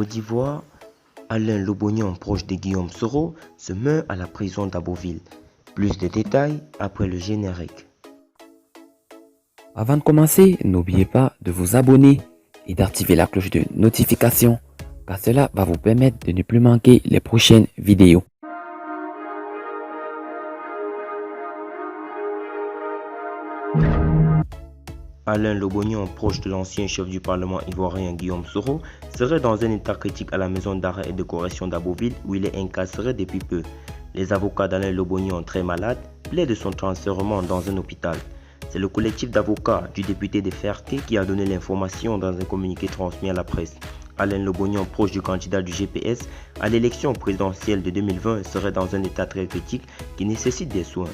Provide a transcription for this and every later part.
Côte d'Ivoire, Alain Lobognon, proche de Guillaume Soro, se meurt à la prison d'Abbeville. Plus de détails après le générique. Avant de commencer, n'oubliez pas de vous abonner et d'activer la cloche de notification car cela va vous permettre de ne plus manquer les prochaines vidéos. Alain Lobognon, proche de l'ancien chef du Parlement ivoirien Guillaume Soro, serait dans un état critique à la maison d'arrêt et de correction d'Abbeville où il est incarcéré depuis peu. Les avocats d'Alain Lobognon, très malade, plaident son transfèrement dans un hôpital. C'est le collectif d'avocats du député de Ferté qui a donné l'information dans un communiqué transmis à la presse. Alain Lobognon, proche du candidat du GPS à l'élection présidentielle de 2020, serait dans un état très critique qui nécessite des soins.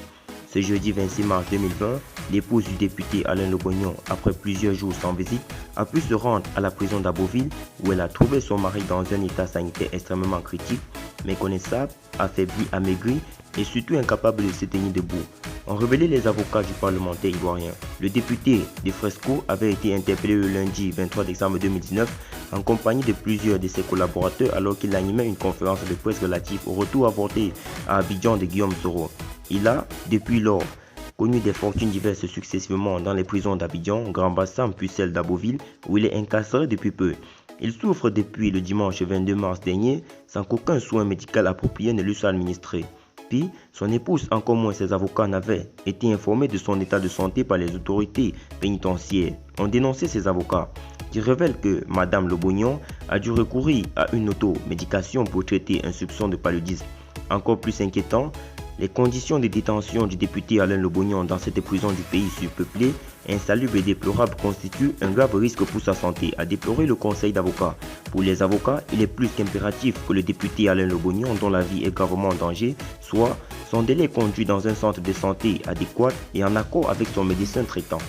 Ce jeudi 26 mars 2020, l'épouse du député Alain Lobognon, après plusieurs jours sans visite, a pu se rendre à la prison d'Abbeville où elle a trouvé son mari dans un état sanitaire extrêmement critique, méconnaissable, affaibli, amaigri et surtout incapable de se tenir debout, ont révélé les avocats du parlementaire ivoirien. Le député de Fresco avait été interpellé le lundi 23 décembre 2019 en compagnie de plusieurs de ses collaborateurs alors qu'il animait une conférence de presse relative au retour avorté à Abidjan de Guillaume Soro. Il a, depuis lors, connu des fortunes diverses successivement dans les prisons d'Abidjan, Grand Bassam puis celle d'Abbeville où il est incarcéré depuis peu. Il souffre depuis le dimanche 22 mars dernier sans qu'aucun soin médical approprié ne lui soit administré. Puis, son épouse, encore moins ses avocats, n'avaient été informés de son état de santé par les autorités pénitentiaires. Ont dénoncé ses avocats, qui révèlent que Madame Lobognon a dû recourir à une automédication pour traiter un soupçon de paludisme. Encore plus inquiétant, les conditions de détention du député Alain Lobognon dans cette prison du pays surpeuplé, insalubre et déplorable constituent un grave risque pour sa santé, a déploré le conseil d'avocats. Pour les avocats, il est plus qu'impératif que le député Alain Lobognon, dont la vie est gravement en danger, soit son délai conduit dans un centre de santé adéquat et en accord avec son médecin traitant.